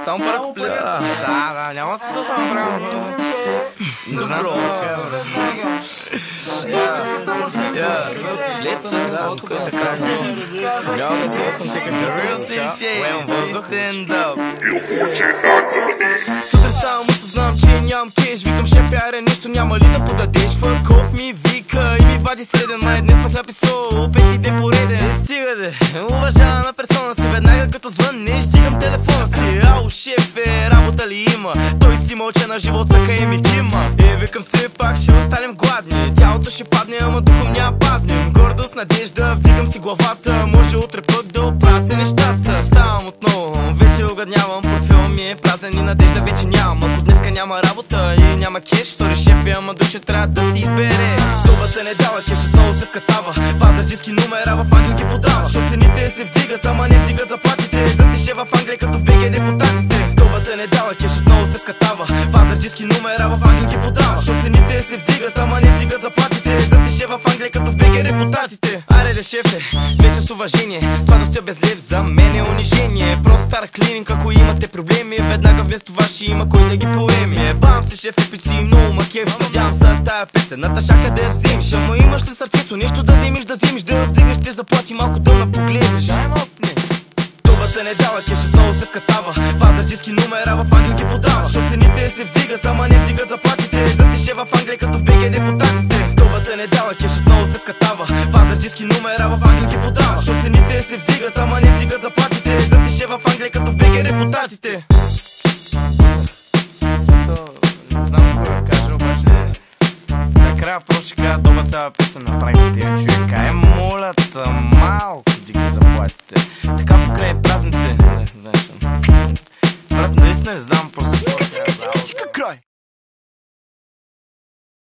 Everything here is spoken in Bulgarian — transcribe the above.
Само пара куплета. Да, няма смисъл само правилно. Добро. Лето, да, тук е така. Няма да се съм тека поемам въздух. Сутрин ставам, осъзнавам, че нямам кеш. Викам шеф, аре, нещо няма ли да подадеш? Фъков ми вика и ми вади среден. Май днес съм хляб и сол, пети ден пореден. Стига де, уважавана персона си. Веднага като звънеш, стигам телефона си. Ау, шефе, работа ли има? Той си мълча на живот, сака и ми кима. Викам се, пак ще останем гладни. Тялото ще падне, ама духом няма паднем. Гордост, надежда, вдигам си главата. Може утре пък да оправят се нещата. Ставам отново, вече огъднявам. Портфела ми е празен и надежда вече нямам. Ако днеска няма работа и няма кеш, сори шефе, ама душа трябва да си избере. Добата не дава кеш, отново се скатава. Пазарджийски номера в Англия ги подава. Шо цените се вдигат, ама не вдигат заплатите. Да си шеф в Англия като в БГ депутатите. Добата не дава кеш, отново се скатава. Пазарджийски номера в Англия ги подава. Шо цените се вдигат, ама не вдигат заплатите. Да си шеф в Англия като в БГ депутатите. Аре де шефе, вече с уважение. Това да стоя без лев за мен е унижение. Просто стар клининг, ако имате проблеми, веднага вместо това ще има кой да ги поеме. Бам се шефе, пици много макев. Надявам се тая песен, Наташака да я вземеш. Ама имаш ли сърцето, нещо да вземеш, да вдигнеш, те заплати малко да ме погледнеш. Добата не дава кеш, отново се скатава. Пазарджийски номера в Англия ги подава. Шо цените се вдигат, ама не вдигат заплатите. Да си шеф в Англия като в БГ депутатите. Добата не дава кеш, отново се скатава. Пазарджийски номера в Англия ги подава. Шо цените се вдигат, ама не вдигат заплатите. Да си шеф в Англия като в БГ депутатите. Смисъл, не знам какво да кажа, обаче накрая просто ще кажа доба цяла песен направихте тия човека. Молята, малко дигни заплатите. Така покрай празници, знаеш. Брат, наистина не знам, просто чика край.